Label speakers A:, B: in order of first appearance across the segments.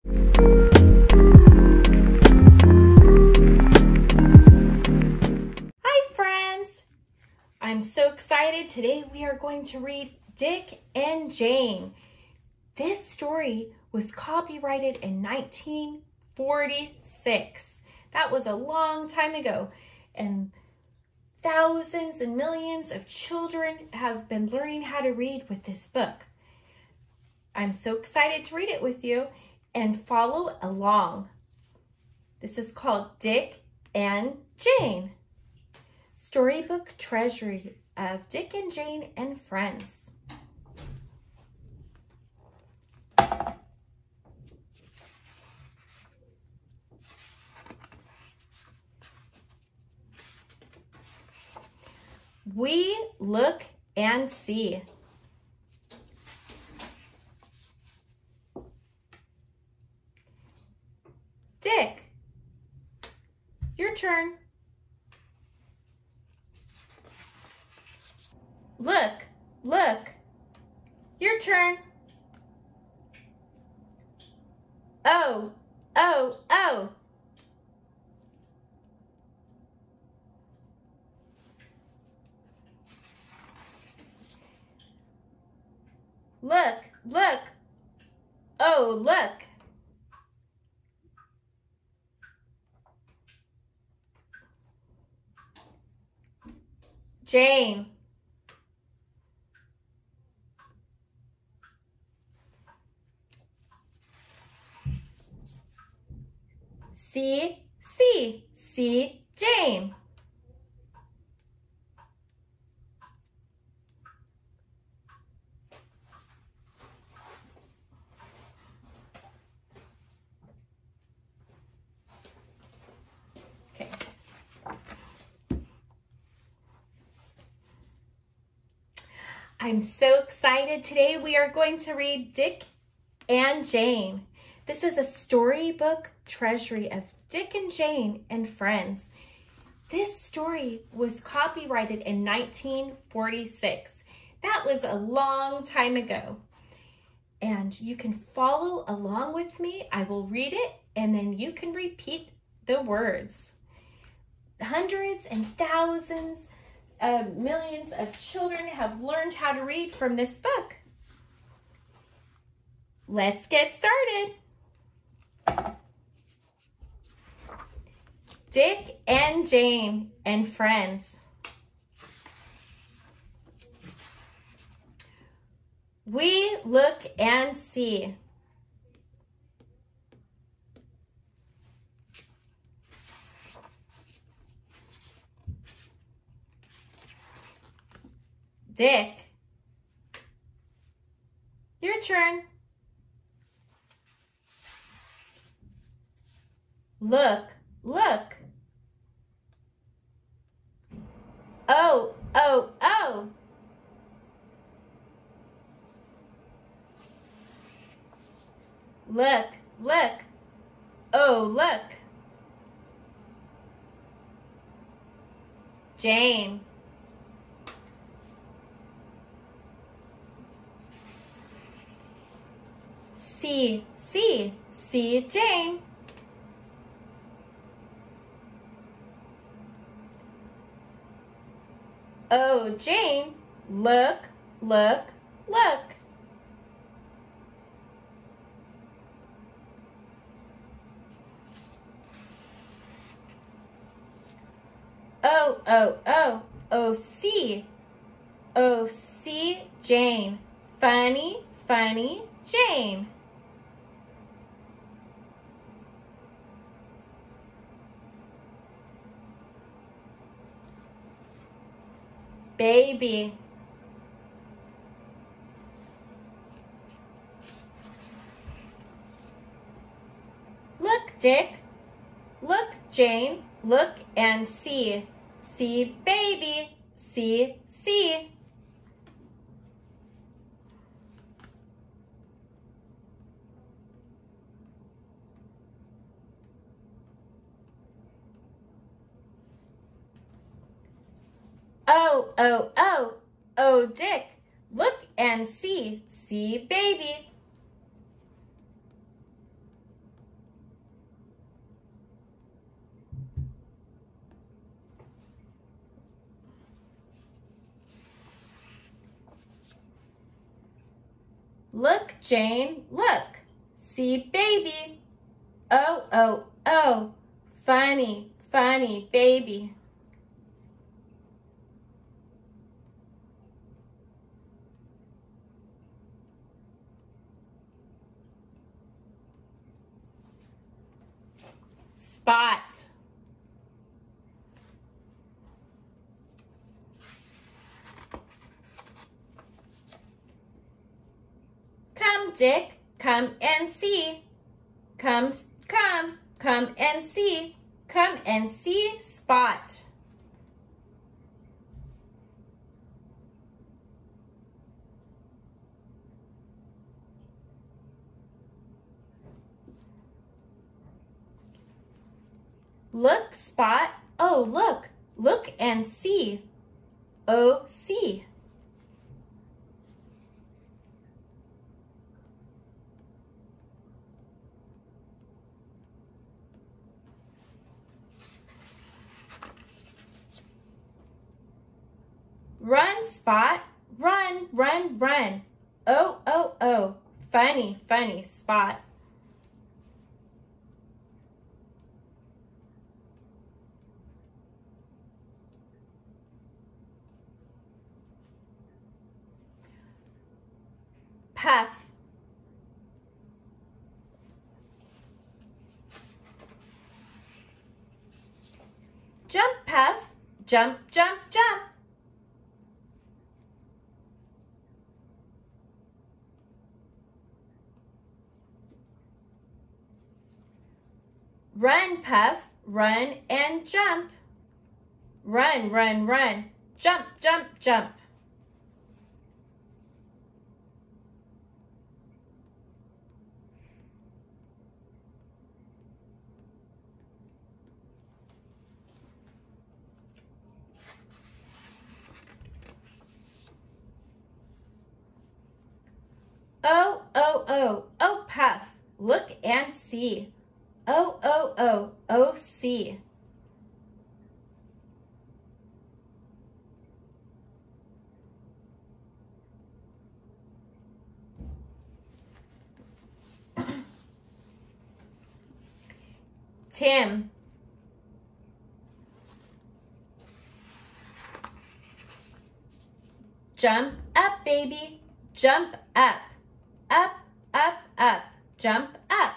A: Hi friends! I'm so excited. Today we are going to read Dick and Jane. This story was copyrighted in 1946. That was a long time ago, and thousands and millions of children have been learning how to read with this book. I'm so excited to read it with you and follow along. This is called Dick and Jane. Storybook Treasury of Dick and Jane and Friends. We look and see. Dick, your turn. Look, look, your turn. Oh, oh, oh. Look, look, oh, look. Jane. See, Jane. Okay. I'm so excited. Today we are going to read Dick and Jane. This is a storybook treasury of Dick and Jane and Friends. This story was copyrighted in 1946. That was a long time ago. And you can follow along with me. I will read it and then you can repeat the words. Hundreds and thousands of millions of children have learned how to read from this book. Let's get started. Dick and Jane and Friends. We look and see. Dick, your turn. Look, look. Oh, oh, oh. Look, look. Oh, look. Jane. See, Jane. Oh, Jane, look, look, look. Oh, oh, oh, oh, see. Oh, see, Jane. Funny, funny, Jane. Baby. Look, Dick. Look, Jane. Look and see. See, baby. See. Oh, oh, oh, oh, Dick, look and see, see, baby. Look, Jane, look. See baby. Oh, oh, oh. Funny, funny baby. Spot. Come, Dick, come and see. Come and see. Come and see Spot. Look, Spot. Oh, look. Look and see. Oh, see. Run, Spot. Run, run, run. Oh, oh, oh. Funny, funny Spot. Puff. Jump, Puff. Jump, jump, jump. Run, Puff. Run and jump. Run, run, run. Jump, jump, jump. Oh, oh, oh, oh, Puff, look and see. Oh, oh, oh, oh, see. Tim. Jump up, baby. Jump up. Up, up, up. Jump up.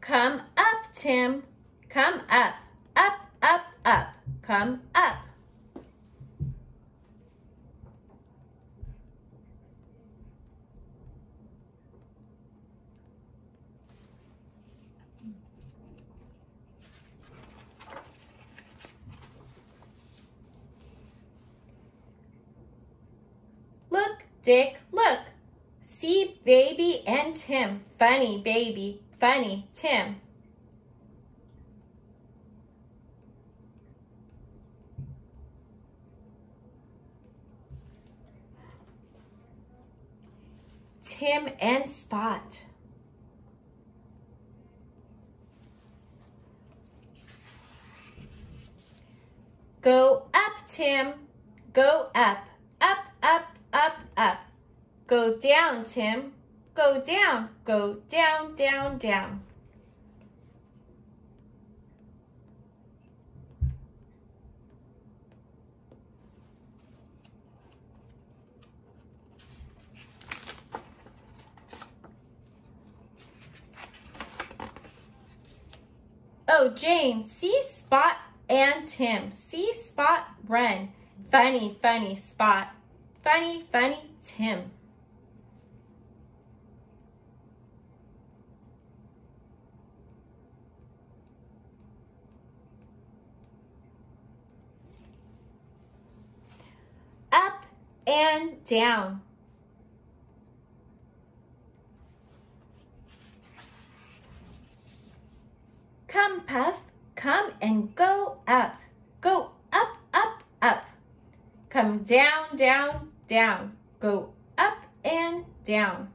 A: Come up, Tim. Come up. Up, up, up. Come up. Look, Dick, look. See baby and Tim. Funny baby, funny Tim. Tim and Spot. Go up, Tim. Go up. Up, up, up, up. Go down, Tim. Go down. Go down, down, down. Oh, Jane, see Spot and Tim. See Spot run. Funny, funny Spot. Funny, funny Tim. Up and down. Come, Puff, come and go up. Go up, up, up. Come down, down, down. Go up and down.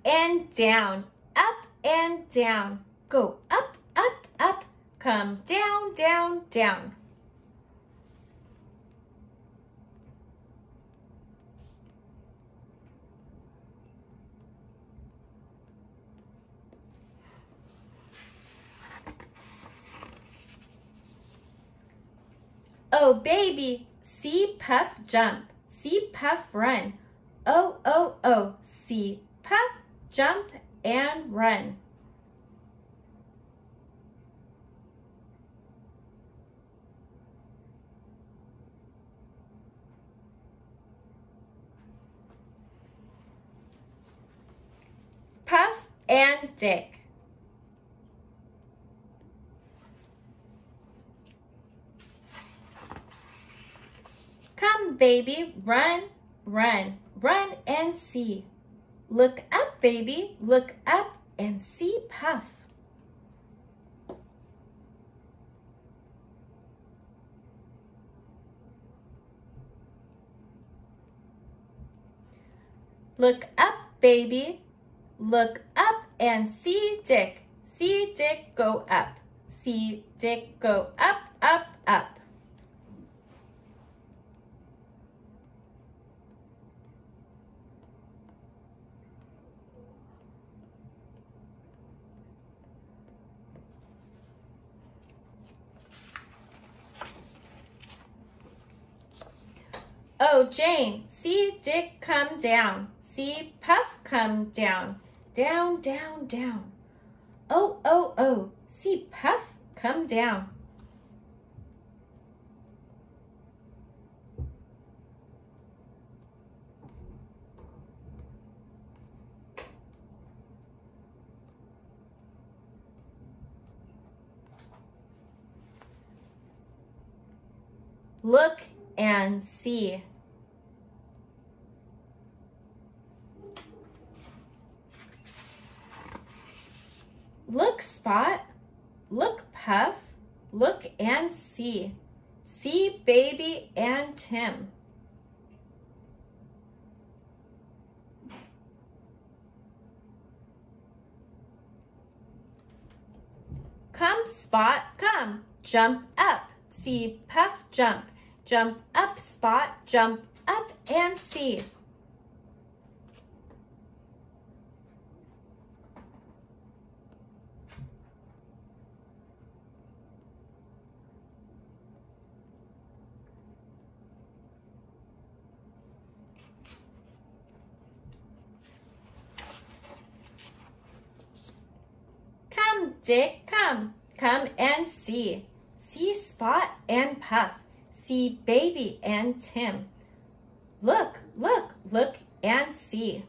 A: and down, up and down. Go up, up, up. Come down, down, down. Oh, baby, see Puff jump, see Puff run. Oh, oh, oh, see Puff jump and run. Puff and Dick. Come, baby, run, run, run and see. Look up, baby, look up and see Puff. Look up, baby, look up and see Dick. See Dick go up. See Dick go up, up, up. Oh, Jane, see Dick come down. See Puff come down. Down, down, down. Oh, oh, oh, see Puff come down. Look and see. Look, Spot. Look, Puff. Look and see. See Baby and Tim. Come, Spot, come. Jump up. See Puff jump. Jump up, Spot. Jump up and see. Come, Dick, come. Come and see. See Spot and Puff. See Baby and Tim. Look, look, look and see.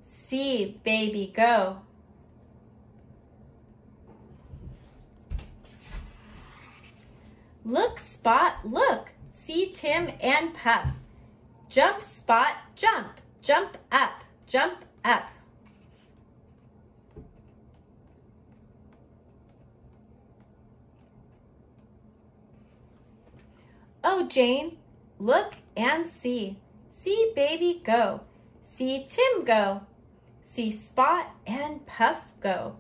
A: See Baby go. Look, Spot, look. See Tim and Puff. Jump, Spot, jump. Jump up, jump up. Oh, Jane, look and see. See Baby go. See Tim go. See Spot and Puff go.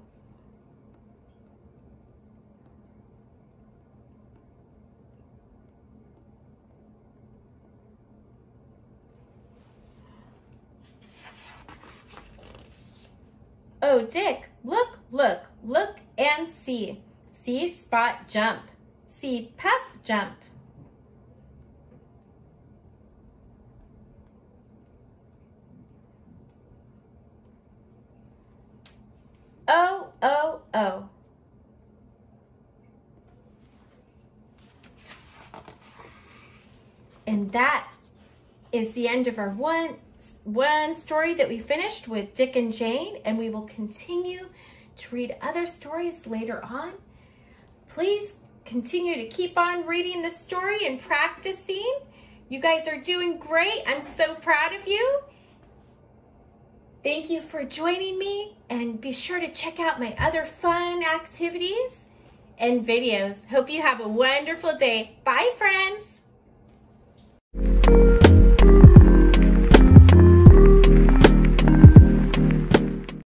A: Oh, Dick, look, look, look and see. See Spot jump. See Puff jump. Oh, oh, oh. And that is the end of our one story that we finished with Dick and Jane, and we will continue to read other stories later on. Please continue to keep on reading the story and practicing. You guys are doing great. I'm so proud of you. Thank you for joining me, and be sure to check out my other fun activities and videos. Hope you have a wonderful day. Bye, friends.